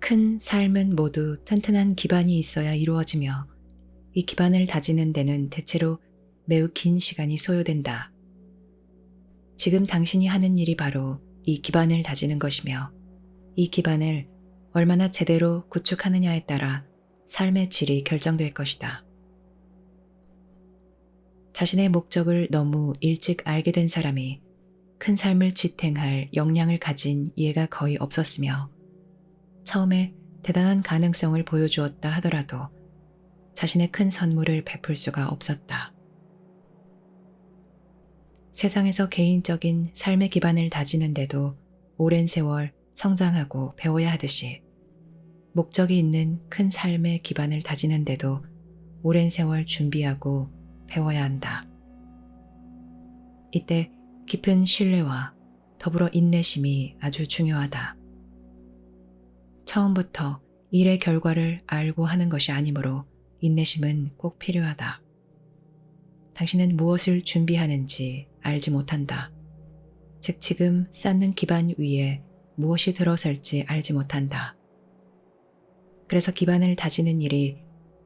큰 삶은 모두 튼튼한 기반이 있어야 이루어지며 이 기반을 다지는 데는 대체로 매우 긴 시간이 소요된다. 지금 당신이 하는 일이 바로 이 기반을 다지는 것이며 이 기반을 얼마나 제대로 구축하느냐에 따라 삶의 질이 결정될 것이다. 자신의 목적을 너무 일찍 알게 된 사람이 큰 삶을 지탱할 역량을 가진 예가 거의 없었으며 처음에 대단한 가능성을 보여주었다 하더라도 자신의 큰 선물을 베풀 수가 없었다. 세상에서 개인적인 삶의 기반을 다지는데도 오랜 세월 성장하고 배워야 하듯이 목적이 있는 큰 삶의 기반을 다지는데도 오랜 세월 준비하고 배워야 한다. 이때 깊은 신뢰와 더불어 인내심이 아주 중요하다. 처음부터 일의 결과를 알고 하는 것이 아니므로 인내심은 꼭 필요하다. 당신은 무엇을 준비하는지 알지 못한다. 즉 지금 쌓는 기반 위에 무엇이 들어설지 알지 못한다. 그래서 기반을 다지는 일이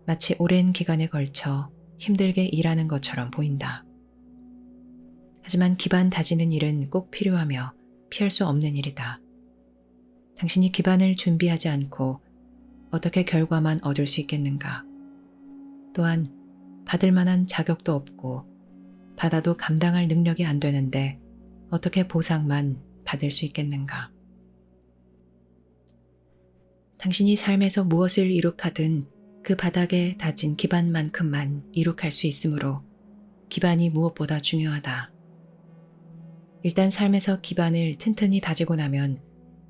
마치 오랜 기간에 걸쳐 힘들게 일하는 것처럼 보인다. 하지만 기반 다지는 일은 꼭 필요하며 피할 수 없는 일이다. 당신이 기반을 준비하지 않고 어떻게 결과만 얻을 수 있겠는가? 또한 받을 만한 자격도 없고 받아도 감당할 능력이 안 되는데 어떻게 보상만 받을 수 있겠는가? 당신이 삶에서 무엇을 이룩하든 그 바닥에 다진 기반만큼만 이룩할 수 있으므로 기반이 무엇보다 중요하다. 일단 삶에서 기반을 튼튼히 다지고 나면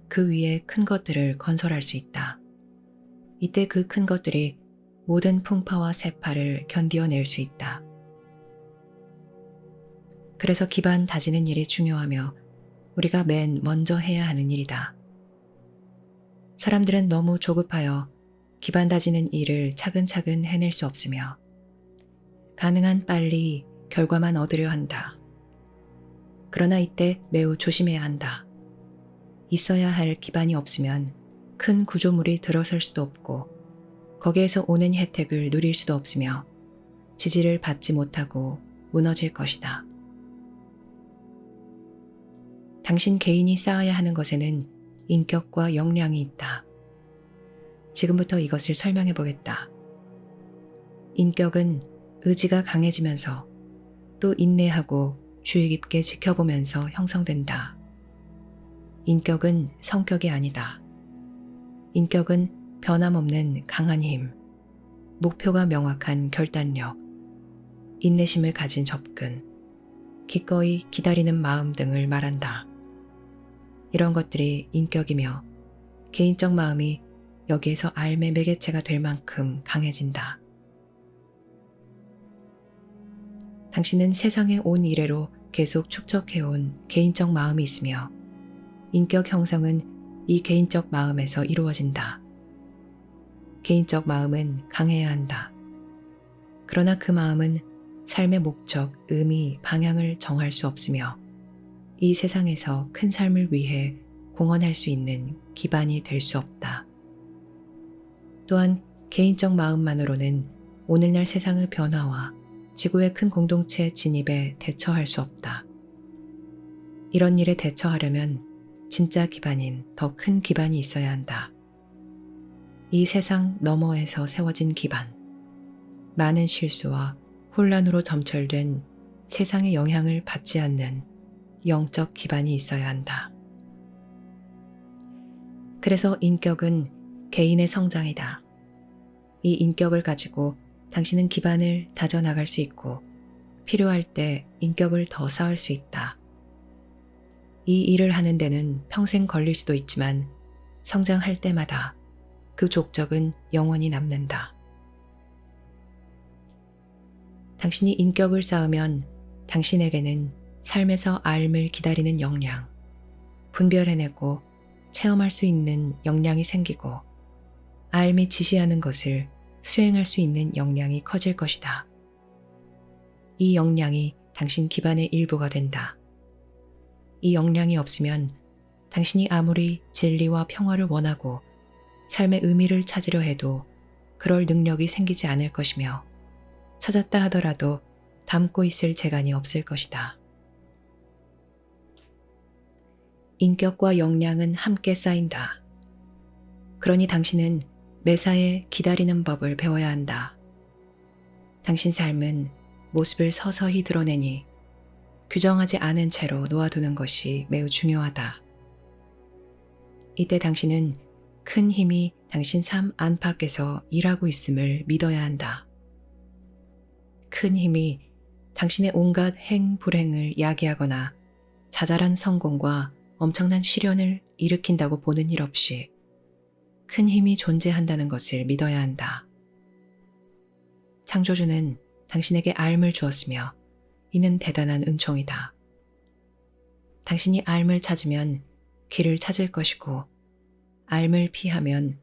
그 위에 큰 것들을 건설할 수 있다. 이때 그 큰 것들이 모든 풍파와 세파를 견디어낼 수 있다. 그래서 기반 다지는 일이 중요하며 우리가 맨 먼저 해야 하는 일이다. 사람들은 너무 조급하여 기반 다지는 일을 차근차근 해낼 수 없으며 가능한 빨리 결과만 얻으려 한다. 그러나 이때 매우 조심해야 한다. 있어야 할 기반이 없으면 큰 구조물이 들어설 수도 없고 거기에서 오는 혜택을 누릴 수도 없으며 지지를 받지 못하고 무너질 것이다. 당신 개인이 쌓아야 하는 것에는 인격과 역량이 있다. 지금부터 이것을 설명해 보겠다. 인격은 의지가 강해지면서 또 인내하고 주의 깊게 지켜보면서 형성된다. 인격은 성격이 아니다. 인격은 변함없는 강한 힘, 목표가 명확한 결단력, 인내심을 가진 접근, 기꺼이 기다리는 마음 등을 말한다. 이런 것들이 인격이며 개인적 마음이 여기에서 삶의 매개체가 될 만큼 강해진다. 당신은 세상에 온 이래로 계속 축적해온 개인적 마음이 있으며 인격 형성은 이 개인적 마음에서 이루어진다. 개인적 마음은 강해야 한다. 그러나 그 마음은 삶의 목적, 의미, 방향을 정할 수 없으며 이 세상에서 큰 삶을 위해 공헌할 수 있는 기반이 될 수 없다. 또한 개인적 마음만으로는 오늘날 세상의 변화와 지구의 큰 공동체 진입에 대처할 수 없다. 이런 일에 대처하려면 진짜 기반인 더 큰 기반이 있어야 한다. 이 세상 너머에서 세워진 기반, 많은 실수와 혼란으로 점철된 세상의 영향을 받지 않는 영적 기반이 있어야 한다. 그래서 인격은 개인의 성장이다. 이 인격을 가지고 당신은 기반을 다져나갈 수 있고 필요할 때 인격을 더 쌓을 수 있다. 이 일을 하는 데는 평생 걸릴 수도 있지만 성장할 때마다 그 족적은 영원히 남는다. 당신이 인격을 쌓으면 당신에게는 삶에서 삶을 기다리는 역량, 분별해내고 체험할 수 있는 역량이 생기고 삶이 지시하는 것을 수행할 수 있는 역량이 커질 것이다. 이 역량이 당신 기반의 일부가 된다. 이 역량이 없으면 당신이 아무리 진리와 평화를 원하고 삶의 의미를 찾으려 해도 그럴 능력이 생기지 않을 것이며 찾았다 하더라도 담고 있을 재간이 없을 것이다. 인격과 역량은 함께 쌓인다. 그러니 당신은 매사에 기다리는 법을 배워야 한다. 당신 삶은 모습을 서서히 드러내니 규정하지 않은 채로 놓아두는 것이 매우 중요하다. 이때 당신은 큰 힘이 당신 삶 안팎에서 일하고 있음을 믿어야 한다. 큰 힘이 당신의 온갖 행불행을 야기하거나 자잘한 성공과 엄청난 시련을 일으킨다고 보는 일 없이 큰 힘이 존재한다는 것을 믿어야 한다. 창조주는 당신에게 앓음을 주었으며 이는 대단한 은총이다. 당신이 앓음을 찾으면 길을 찾을 것이고 앓음을 피하면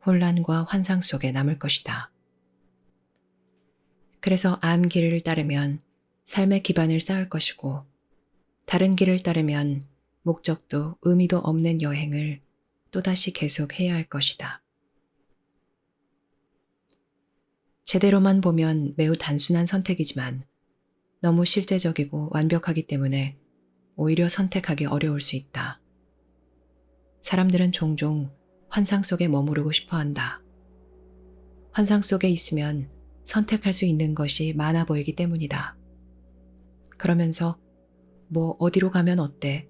혼란과 환상 속에 남을 것이다. 그래서 암 길을 따르면 삶의 기반을 쌓을 것이고 다른 길을 따르면 목적도 의미도 없는 여행을 또다시 계속해야 할 것이다. 제대로만 보면 매우 단순한 선택이지만 너무 실제적이고 완벽하기 때문에 오히려 선택하기 어려울 수 있다. 사람들은 종종 환상 속에 머무르고 싶어 한다. 환상 속에 있으면 선택할 수 있는 것이 많아 보이기 때문이다. 그러면서 뭐 어디로 가면 어때?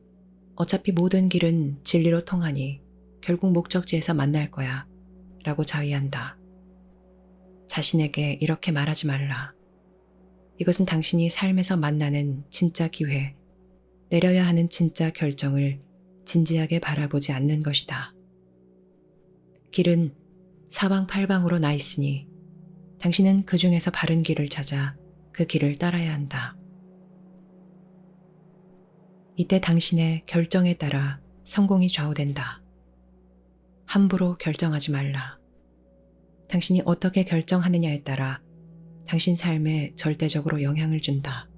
어차피 모든 길은 진리로 통하니 결국 목적지에서 만날 거야 라고 자위한다. 자신에게 이렇게 말하지 말라. 이것은 당신이 삶에서 만나는 진짜 기회, 내려야 하는 진짜 결정을 진지하게 바라보지 않는 것이다. 길은 사방팔방으로 나 있으니 당신은 그 중에서 바른 길을 찾아 그 길을 따라야 한다. 이때 당신의 결정에 따라 성공이 좌우된다. 함부로 결정하지 말라. 당신이 어떻게 결정하느냐에 따라 당신 삶에 절대적으로 영향을 준다.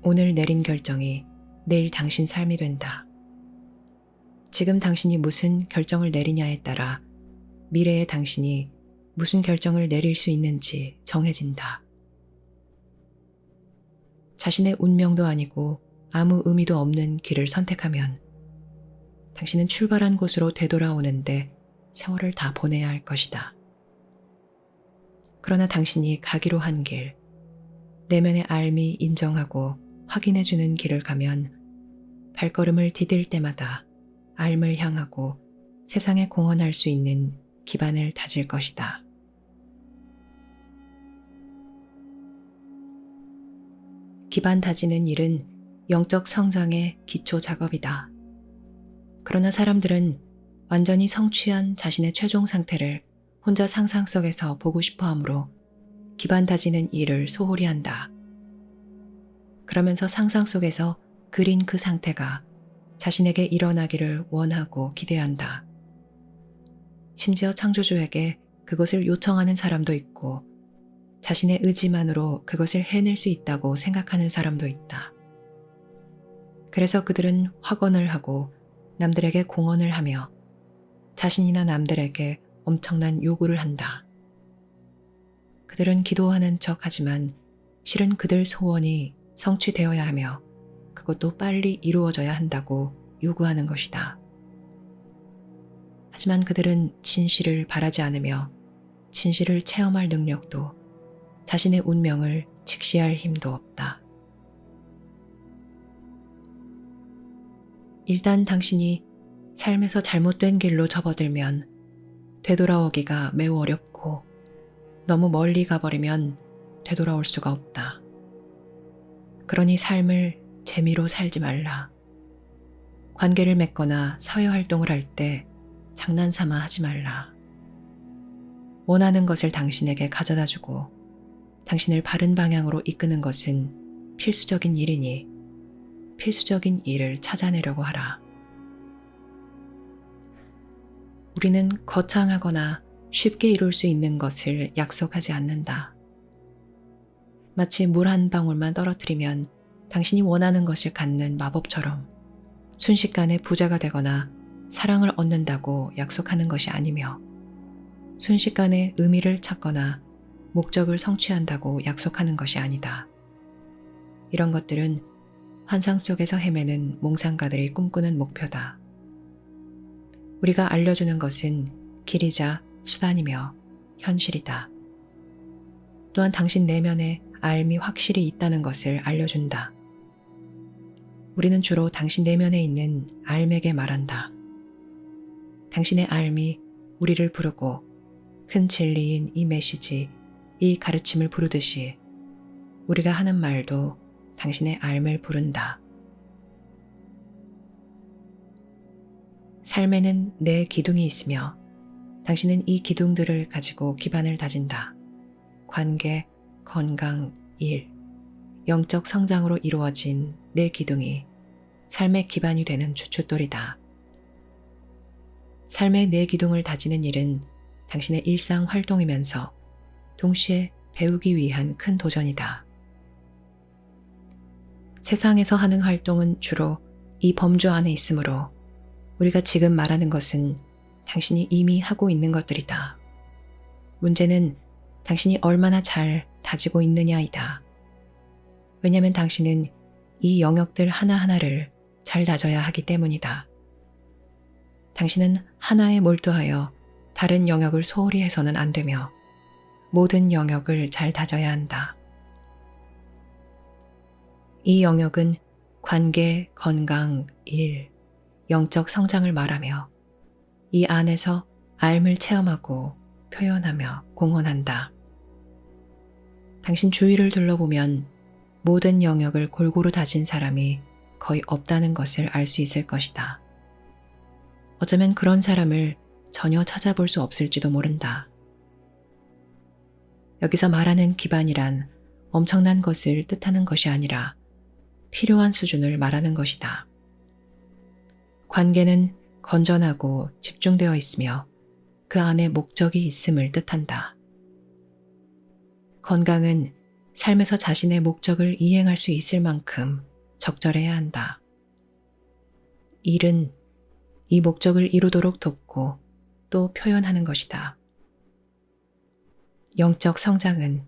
오늘 내린 결정이 내일 당신 삶이 된다. 지금 당신이 무슨 결정을 내리냐에 따라 미래의 당신이 무슨 결정을 내릴 수 있는지 정해진다. 자신의 운명도 아니고 아무 의미도 없는 길을 선택하면 당신은 출발한 곳으로 되돌아오는데 세월을 다 보내야 할 것이다. 그러나 당신이 가기로 한 길, 내면의 앓음이 인정하고 확인해주는 길을 가면 발걸음을 디딜 때마다 앓음을 향하고 세상에 공헌할 수 있는 기반을 다질 것이다. 기반 다지는 일은 영적 성장의 기초 작업이다. 그러나 사람들은 완전히 성취한 자신의 최종 상태를 혼자 상상 속에서 보고 싶어 하므로 기반 다지는 일을 소홀히 한다. 그러면서 상상 속에서 그린 그 상태가 자신에게 일어나기를 원하고 기대한다. 심지어 창조주에게 그것을 요청하는 사람도 있고 자신의 의지만으로 그것을 해낼 수 있다고 생각하는 사람도 있다. 그래서 그들은 확언을 하고 남들에게 공언을 하며 자신이나 남들에게 엄청난 요구를 한다. 그들은 기도하는 척 하지만 실은 그들 소원이 성취되어야 하며 그것도 빨리 이루어져야 한다고 요구하는 것이다. 하지만 그들은 진실을 바라지 않으며 진실을 체험할 능력도 자신의 운명을 직시할 힘도 없다. 일단 당신이 삶에서 잘못된 길로 접어들면 되돌아오기가 매우 어렵고 너무 멀리 가버리면 되돌아올 수가 없다. 그러니 삶을 재미로 살지 말라. 관계를 맺거나 사회활동을 할 때 장난삼아 하지 말라. 원하는 것을 당신에게 가져다 주고 당신을 바른 방향으로 이끄는 것은 필수적인 일이니 필수적인 일을 찾아내려고 하라. 우리는 거창하거나 쉽게 이룰 수 있는 것을 약속하지 않는다. 마치 물 한 방울만 떨어뜨리면 당신이 원하는 것을 갖는 마법처럼 순식간에 부자가 되거나 사랑을 얻는다고 약속하는 것이 아니며 순식간에 의미를 찾거나 목적을 성취한다고 약속하는 것이 아니다. 이런 것들은 환상 속에서 헤매는 몽상가들이 꿈꾸는 목표다. 우리가 알려주는 것은 길이자 수단이며 현실이다. 또한 당신 내면에 알미 확실히 있다는 것을 알려준다. 우리는 주로 당신 내면에 있는 알맥에 말한다. 당신의 알미 우리를 부르고 큰 진리인 이 메시지, 이 가르침을 부르듯이 우리가 하는 말도 당신의 알을 부른다. 삶에는 네 기둥이 있으며 당신은 이 기둥들을 가지고 기반을 다진다. 관계, 건강, 일, 영적 성장으로 이루어진 네 기둥이 삶의 기반이 되는 주춧돌이다. 삶의 네 기둥을 다지는 일은 당신의 일상 활동이면서 동시에 배우기 위한 큰 도전이다. 세상에서 하는 활동은 주로 이 범주 안에 있으므로 우리가 지금 말하는 것은 당신이 이미 하고 있는 것들이다. 문제는 당신이 얼마나 잘 다지고 있느냐이다. 왜냐하면 당신은 이 영역들 하나하나를 잘 다져야 하기 때문이다. 당신은 하나에 몰두하여 다른 영역을 소홀히 해서는 안 되며 모든 영역을 잘 다져야 한다. 이 영역은 관계, 건강, 일, 영적 성장을 말하며 이 안에서 알을 체험하고 표현하며 공헌한다. 당신 주위를 둘러보면 모든 영역을 골고루 다진 사람이 거의 없다는 것을 알 수 있을 것이다. 어쩌면 그런 사람을 전혀 찾아볼 수 없을지도 모른다. 여기서 말하는 기반이란 엄청난 것을 뜻하는 것이 아니라 필요한 수준을 말하는 것이다. 관계는 건전하고 집중되어 있으며 그 안에 목적이 있음을 뜻한다. 건강은 삶에서 자신의 목적을 이행할 수 있을 만큼 적절해야 한다. 일은 이 목적을 이루도록 돕고 또 표현하는 것이다. 영적 성장은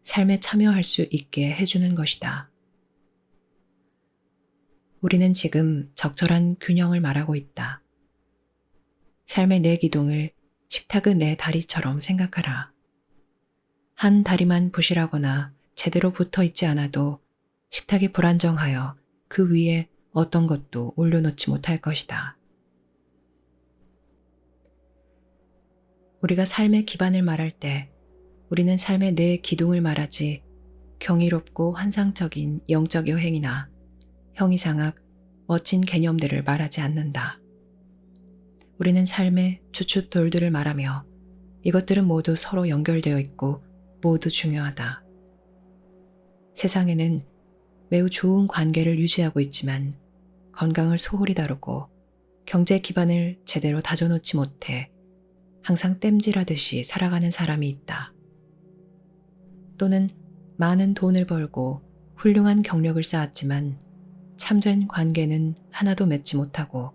삶에 참여할 수 있게 해주는 것이다. 우리는 지금 적절한 균형을 말하고 있다. 삶의 네 기둥을 식탁의 네 다리처럼 생각하라. 한 다리만 부실하거나 제대로 붙어 있지 않아도 식탁이 불안정하여 그 위에 어떤 것도 올려놓지 못할 것이다. 우리가 삶의 기반을 말할 때 우리는 삶의 네 기둥을 말하지 경이롭고 환상적인 영적 여행이나 형이상학, 멋진 개념들을 말하지 않는다. 우리는 삶의 주춧돌들을 말하며 이것들은 모두 서로 연결되어 있고 모두 중요하다. 세상에는 매우 좋은 관계를 유지하고 있지만 건강을 소홀히 다루고 경제 기반을 제대로 다져놓지 못해 항상 땜질하듯이 살아가는 사람이 있다. 또는 많은 돈을 벌고 훌륭한 경력을 쌓았지만 참된 관계는 하나도 맺지 못하고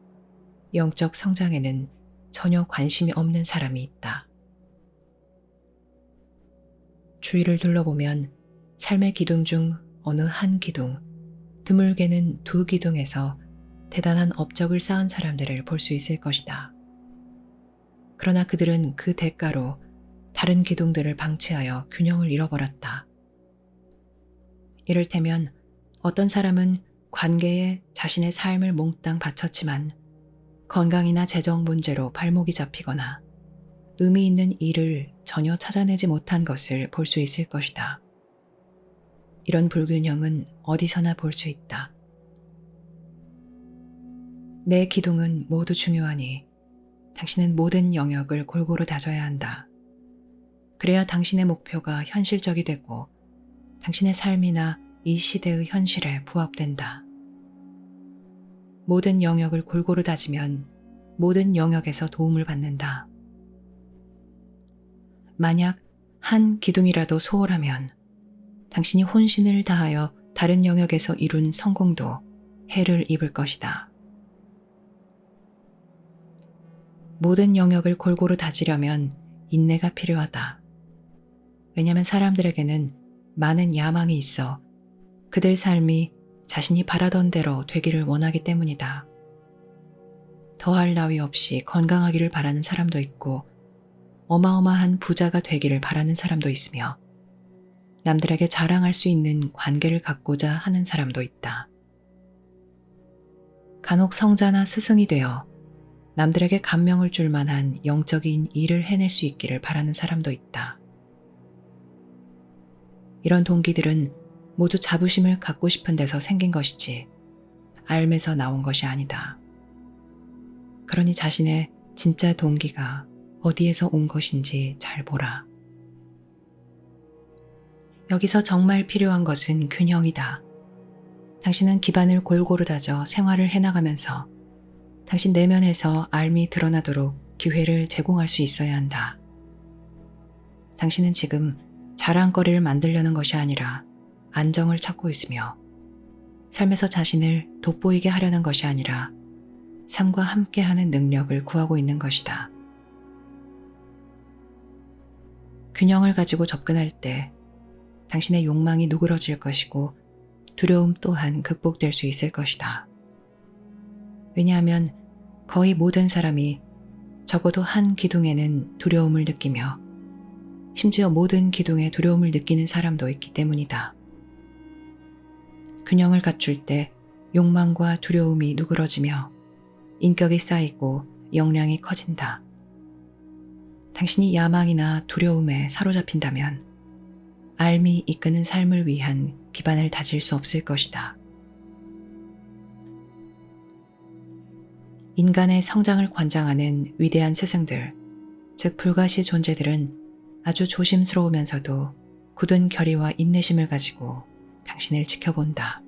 영적 성장에는 전혀 관심이 없는 사람이 있다. 주위를 둘러보면 삶의 기둥 중 어느 한 기둥, 드물게는 두 기둥에서 대단한 업적을 쌓은 사람들을 볼 수 있을 것이다. 그러나 그들은 그 대가로 다른 기둥들을 방치하여 균형을 잃어버렸다. 이를테면 어떤 사람은 관계에 자신의 삶을 몽땅 바쳤지만 건강이나 재정 문제로 발목이 잡히거나 의미 있는 일을 전혀 찾아내지 못한 것을 볼 수 있을 것이다. 이런 불균형은 어디서나 볼 수 있다. 내 기둥은 모두 중요하니 당신은 모든 영역을 골고루 다져야 한다. 그래야 당신의 목표가 현실적이 되고 당신의 삶이나 이 시대의 현실에 부합된다. 모든 영역을 골고루 다지면 모든 영역에서 도움을 받는다. 만약 한 기둥이라도 소홀하면 당신이 혼신을 다하여 다른 영역에서 이룬 성공도 해를 입을 것이다. 모든 영역을 골고루 다지려면 인내가 필요하다. 왜냐하면 사람들에게는 많은 야망이 있어 그들 삶이 자신이 바라던 대로 되기를 원하기 때문이다. 더할 나위 없이 건강하기를 바라는 사람도 있고 어마어마한 부자가 되기를 바라는 사람도 있으며 남들에게 자랑할 수 있는 관계를 갖고자 하는 사람도 있다. 간혹 성자나 스승이 되어 남들에게 감명을 줄 만한 영적인 일을 해낼 수 있기를 바라는 사람도 있다. 이런 동기들은 모두 자부심을 갖고 싶은 데서 생긴 것이지 앓에서 나온 것이 아니다. 그러니 자신의 진짜 동기가 어디에서 온 것인지 잘 보라. 여기서 정말 필요한 것은 균형이다. 당신은 기반을 골고루 다져 생활을 해나가면서 당신 내면에서 앓이 드러나도록 기회를 제공할 수 있어야 한다. 당신은 지금 자랑거리를 만들려는 것이 아니라 안정을 찾고 있으며 삶에서 자신을 돋보이게 하려는 것이 아니라 삶과 함께하는 능력을 구하고 있는 것이다. 균형을 가지고 접근할 때 당신의 욕망이 누그러질 것이고 두려움 또한 극복될 수 있을 것이다. 왜냐하면 거의 모든 사람이 적어도 한 기둥에는 두려움을 느끼며 심지어 모든 기둥에 두려움을 느끼는 사람도 있기 때문이다. 균형을 갖출 때 욕망과 두려움이 누그러지며 인격이 쌓이고 역량이 커진다. 당신이 야망이나 두려움에 사로잡힌다면 앓이 이끄는 삶을 위한 기반을 다질 수 없을 것이다. 인간의 성장을 관장하는 위대한 스승들, 즉 불가시 존재들은 아주 조심스러우면서도 굳은 결의와 인내심을 가지고 당신을 지켜본다.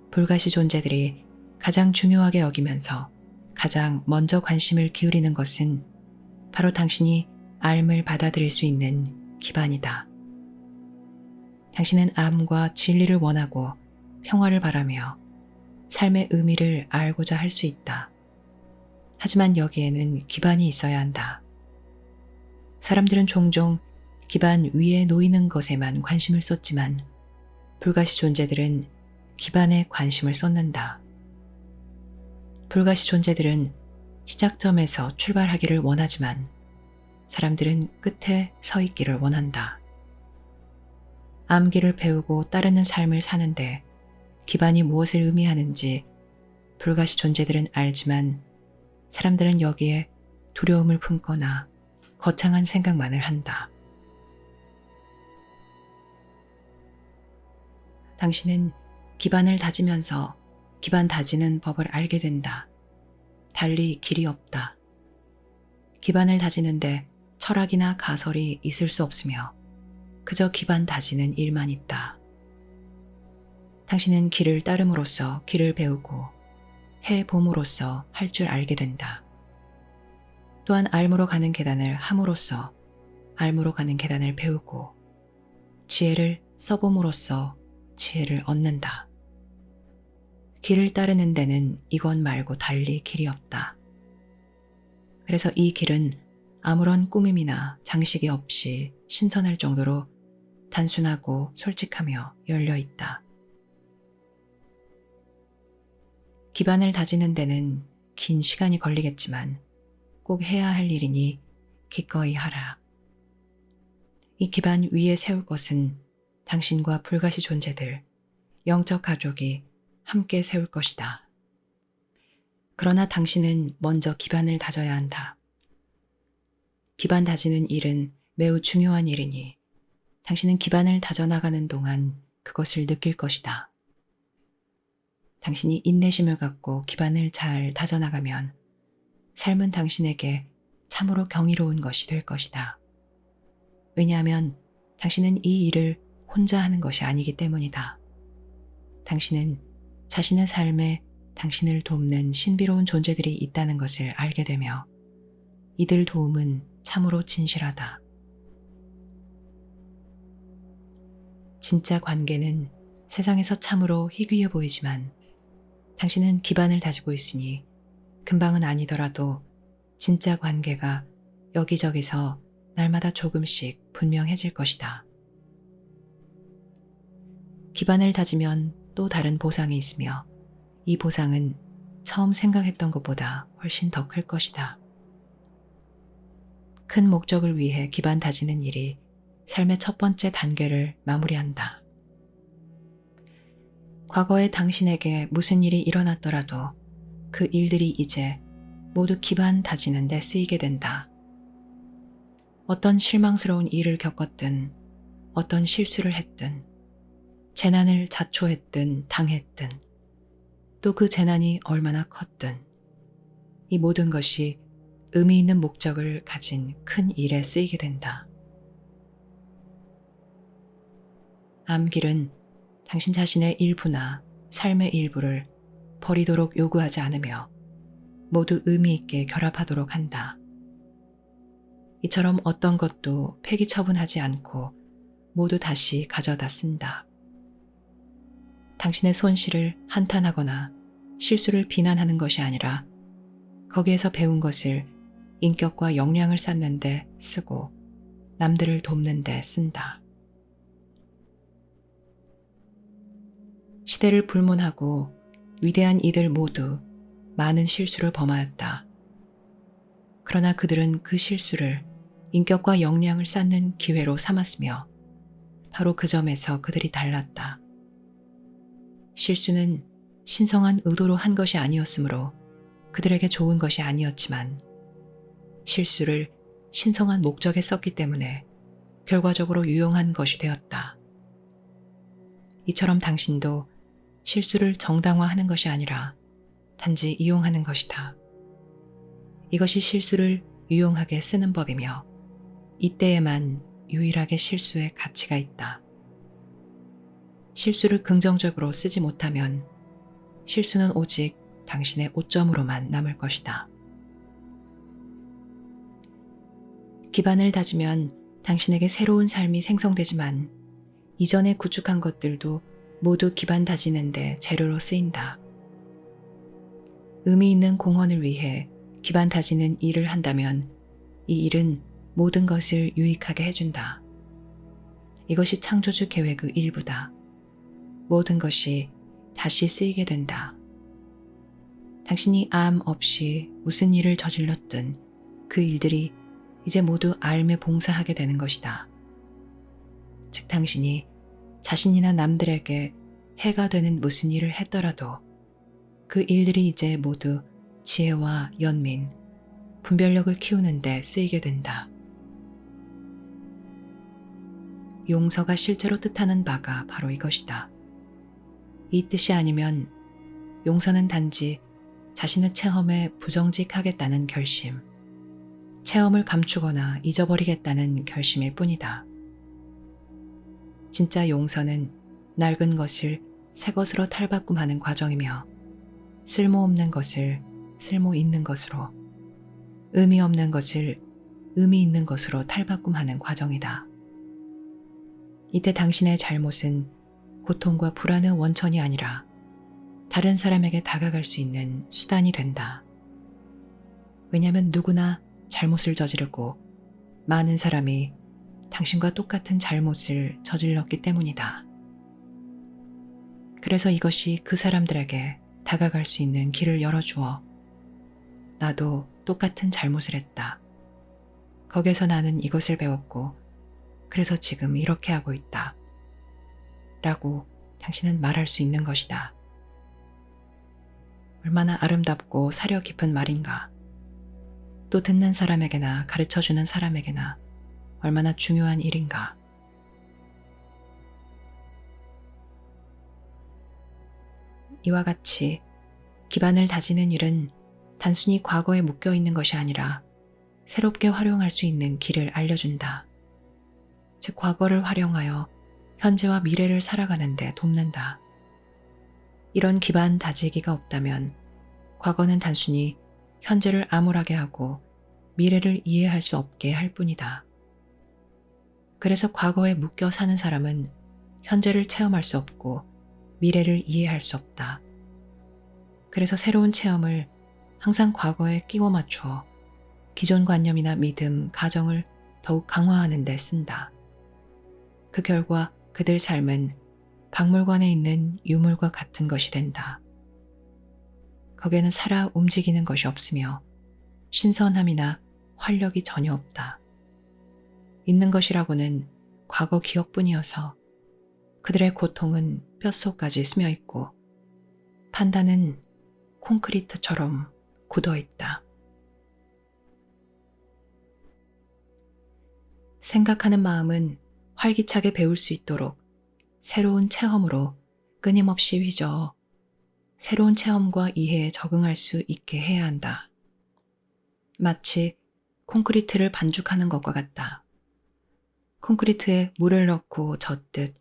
불가시 존재들이 가장 중요하게 여기면서 가장 먼저 관심을 기울이는 것은 바로 당신이 앓을 받아들일 수 있는 기반이다. 당신은 암과 진리를 원하고 평화를 바라며 삶의 의미를 알고자 할 수 있다. 하지만 여기에는 기반이 있어야 한다. 사람들은 종종 기반 위에 놓이는 것에만 관심을 쏟지만 불가시 존재들은 기반에 관심을 쏟는다. 불가시 존재들은 시작점에서 출발하기를 원하지만 사람들은 끝에 서 있기를 원한다. 암기를 배우고 따르는 삶을 사는데 기반이 무엇을 의미하는지 불가시 존재들은 알지만 사람들은 여기에 두려움을 품거나 거창한 생각만을 한다. 당신은 기반을 다지면서 기반 다지는 법을 알게 된다. 달리 길이 없다. 기반을 다지는데 철학이나 가설이 있을 수 없으며 그저 기반 다지는 일만 있다. 당신은 길을 따름으로써 길을 배우고 해봄으로써 할 줄 알게 된다. 또한 알무로 가는 계단을 함으로써 알무로 가는 계단을 배우고 지혜를 써봄으로써 지혜를 얻는다. 길을 따르는 데는 이것 말고 달리 길이 없다. 그래서 이 길은 아무런 꾸밈이나 장식이 없이 신선할 정도로 단순하고 솔직하며 열려 있다. 기반을 다지는 데는 긴 시간이 걸리겠지만 꼭 해야 할 일이니 기꺼이 하라. 이 기반 위에 세울 것은 당신과 불가시 존재들, 영적 가족이 함께 세울 것이다. 그러나 당신은 먼저 기반을 다져야 한다. 기반 다지는 일은 매우 중요한 일이니 당신은 기반을 다져나가는 동안 그것을 느낄 것이다. 당신이 인내심을 갖고 기반을 잘 다져나가면 삶은 당신에게 참으로 경이로운 것이 될 것이다. 왜냐하면 당신은 이 일을 혼자 하는 것이 아니기 때문이다. 당신은 자신의 삶에 당신을 돕는 신비로운 존재들이 있다는 것을 알게 되며 이들 도움은 참으로 진실하다. 진짜 관계는 세상에서 참으로 희귀해 보이지만 당신은 기반을 다지고 있으니 금방은 아니더라도 진짜 관계가 여기저기서 날마다 조금씩 분명해질 것이다. 기반을 다지면 또 다른 보상이 있으며 이 보상은 처음 생각했던 것보다 훨씬 더 클 것이다. 큰 목적을 위해 기반 다지는 일이 삶의 첫 번째 단계를 마무리한다. 과거에 당신에게 무슨 일이 일어났더라도 그 일들이 이제 모두 기반 다지는 데 쓰이게 된다. 어떤 실망스러운 일을 겪었든, 어떤 실수를 했든, 재난을 자초했든 당했든, 또 그 재난이 얼마나 컸든, 이 모든 것이 의미 있는 목적을 가진 큰 일에 쓰이게 된다. 암길은 당신 자신의 일부나 삶의 일부를 버리도록 요구하지 않으며 모두 의미 있게 결합하도록 한다. 이처럼 어떤 것도 폐기 처분하지 않고 모두 다시 가져다 쓴다. 당신의 손실을 한탄하거나 실수를 비난하는 것이 아니라 거기에서 배운 것을 인격과 역량을 쌓는 데 쓰고 남들을 돕는 데 쓴다. 시대를 불문하고 위대한 이들 모두 많은 실수를 범하였다. 그러나 그들은 그 실수를 인격과 역량을 쌓는 기회로 삼았으며 바로 그 점에서 그들이 달랐다. 실수는 신성한 의도로 한 것이 아니었으므로 그들에게 좋은 것이 아니었지만 실수를 신성한 목적에 썼기 때문에 결과적으로 유용한 것이 되었다. 이처럼 당신도 실수를 정당화하는 것이 아니라 단지 이용하는 것이다. 이것이 실수를 유용하게 쓰는 법이며 이때에만 유일하게 실수의 가치가 있다. 실수를 긍정적으로 쓰지 못하면 실수는 오직 당신의 오점으로만 남을 것이다. 기반을 다지면 당신에게 새로운 삶이 생성되지만 이전에 구축한 것들도 모두 기반 다지는데 재료로 쓰인다. 의미 있는 공헌을 위해 기반 다지는 일을 한다면 이 일은 모든 것을 유익하게 해준다. 이것이 창조주 계획의 일부다. 모든 것이 다시 쓰이게 된다. 당신이 암 없이 무슨 일을 저질렀든 그 일들이 이제 모두 알매 봉사하게 되는 것이다. 즉 당신이 자신이나 남들에게 해가 되는 무슨 일을 했더라도 그 일들이 이제 모두 지혜와 연민, 분별력을 키우는 데 쓰이게 된다. 용서가 실제로 뜻하는 바가 바로 이것이다. 이 뜻이 아니면 용서는 단지 자신의 체험에 부정직하겠다는 결심, 체험을 감추거나 잊어버리겠다는 결심일 뿐이다. 진짜 용서는 낡은 것을 새 것으로 탈바꿈하는 과정이며 쓸모없는 것을 쓸모 있는 것으로, 의미 없는 것을 의미 있는 것으로 탈바꿈하는 과정이다. 이때 당신의 잘못은 고통과 불안의 원천이 아니라 다른 사람에게 다가갈 수 있는 수단이 된다. 왜냐하면 누구나 잘못을 저지르고 많은 사람이 당신과 똑같은 잘못을 저질렀기 때문이다. 그래서 이것이 그 사람들에게 다가갈 수 있는 길을 열어주어 나도 똑같은 잘못을 했다. 거기에서 나는 이것을 배웠고 그래서 지금 이렇게 하고 있다. 라고 당신은 말할 수 있는 것이다. 얼마나 아름답고 사려 깊은 말인가. 또 듣는 사람에게나 가르쳐주는 사람에게나 얼마나 중요한 일인가. 이와 같이 기반을 다지는 일은 단순히 과거에 묶여 있는 것이 아니라 새롭게 활용할 수 있는 길을 알려준다. 즉 과거를 활용하여 현재와 미래를 살아가는 데 돕는다. 이런 기반 다지기가 없다면 과거는 단순히 현재를 암울하게 하고 미래를 이해할 수 없게 할 뿐이다. 그래서 과거에 묶여 사는 사람은 현재를 체험할 수 없고 미래를 이해할 수 없다. 그래서 새로운 체험을 항상 과거에 끼워 맞추어 기존 관념이나 믿음, 가정을 더욱 강화하는 데 쓴다. 그 결과 그들 삶은 박물관에 있는 유물과 같은 것이 된다. 거기에는 살아 움직이는 것이 없으며 신선함이나 활력이 전혀 없다. 있는 것이라고는 과거 기억뿐이어서 그들의 고통은 뼛속까지 스며 있고 판단은 콘크리트처럼 굳어 있다. 생각하는 마음은 활기차게 배울 수 있도록 새로운 체험으로 끊임없이 휘저어 새로운 체험과 이해에 적응할 수 있게 해야 한다. 마치 콘크리트를 반죽하는 것과 같다. 콘크리트에 물을 넣고 젓듯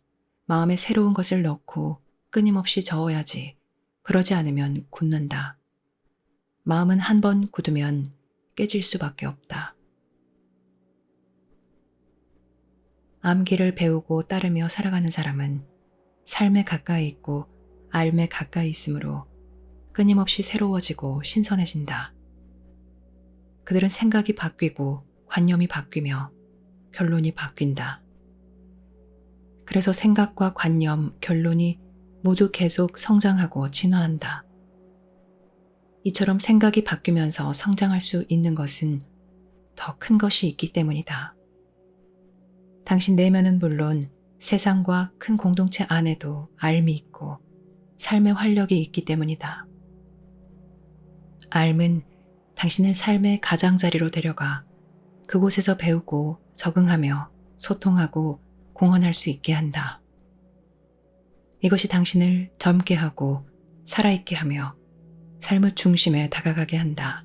마음에 새로운 것을 넣고 끊임없이 저어야지. 그러지 않으면 굳는다. 마음은 한 번 굳으면 깨질 수밖에 없다. 암기를 배우고 따르며 살아가는 사람은 삶에 가까이 있고 삶에 가까이 있으므로 끊임없이 새로워지고 신선해진다. 그들은 생각이 바뀌고 관념이 바뀌며 결론이 바뀐다. 그래서 생각과 관념, 결론이 모두 계속 성장하고 진화한다. 이처럼 생각이 바뀌면서 성장할 수 있는 것은 더 큰 것이 있기 때문이다. 당신 내면은 물론 세상과 큰 공동체 안에도 앓음이 있고 삶의 활력이 있기 때문이다. 앓음은 당신을 삶의 가장자리로 데려가 그곳에서 배우고 적응하며 소통하고 공헌할 수 있게 한다. 이것이 당신을 젊게 하고 살아있게 하며 삶의 중심에 다가가게 한다.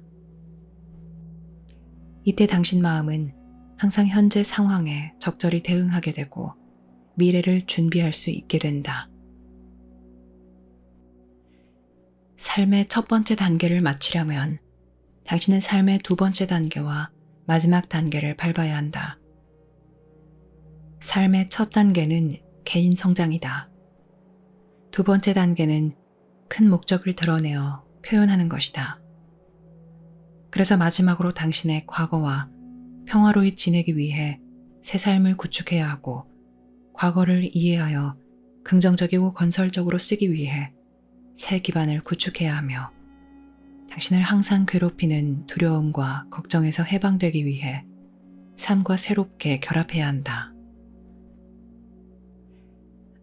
이때 당신 마음은 항상 현재 상황에 적절히 대응하게 되고 미래를 준비할 수 있게 된다. 삶의 첫 번째 단계를 마치려면 당신은 삶의 두 번째 단계와 마지막 단계를 밟아야 한다. 삶의 첫 단계는 개인 성장이다. 두 번째 단계는 큰 목적을 드러내어 표현하는 것이다. 그래서 마지막으로 당신의 과거와 평화로이 지내기 위해 새 삶을 구축해야 하고 과거를 이해하여 긍정적이고 건설적으로 쓰기 위해 새 기반을 구축해야 하며 당신을 항상 괴롭히는 두려움과 걱정에서 해방되기 위해 삶과 새롭게 결합해야 한다.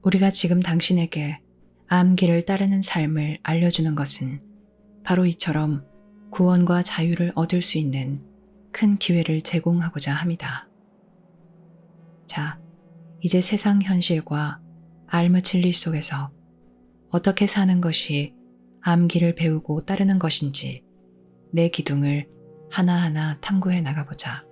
우리가 지금 당신에게 암길을 따르는 삶을 알려주는 것은 바로 이처럼 구원과 자유를 얻을 수 있는 큰 기회를 제공하고자 합니다. 자, 이제 세상 현실과 앓음의 진리 속에서 어떻게 사는 것이 암길을 배우고 따르는 것인지 내 기둥을 하나하나 탐구해 나가보자.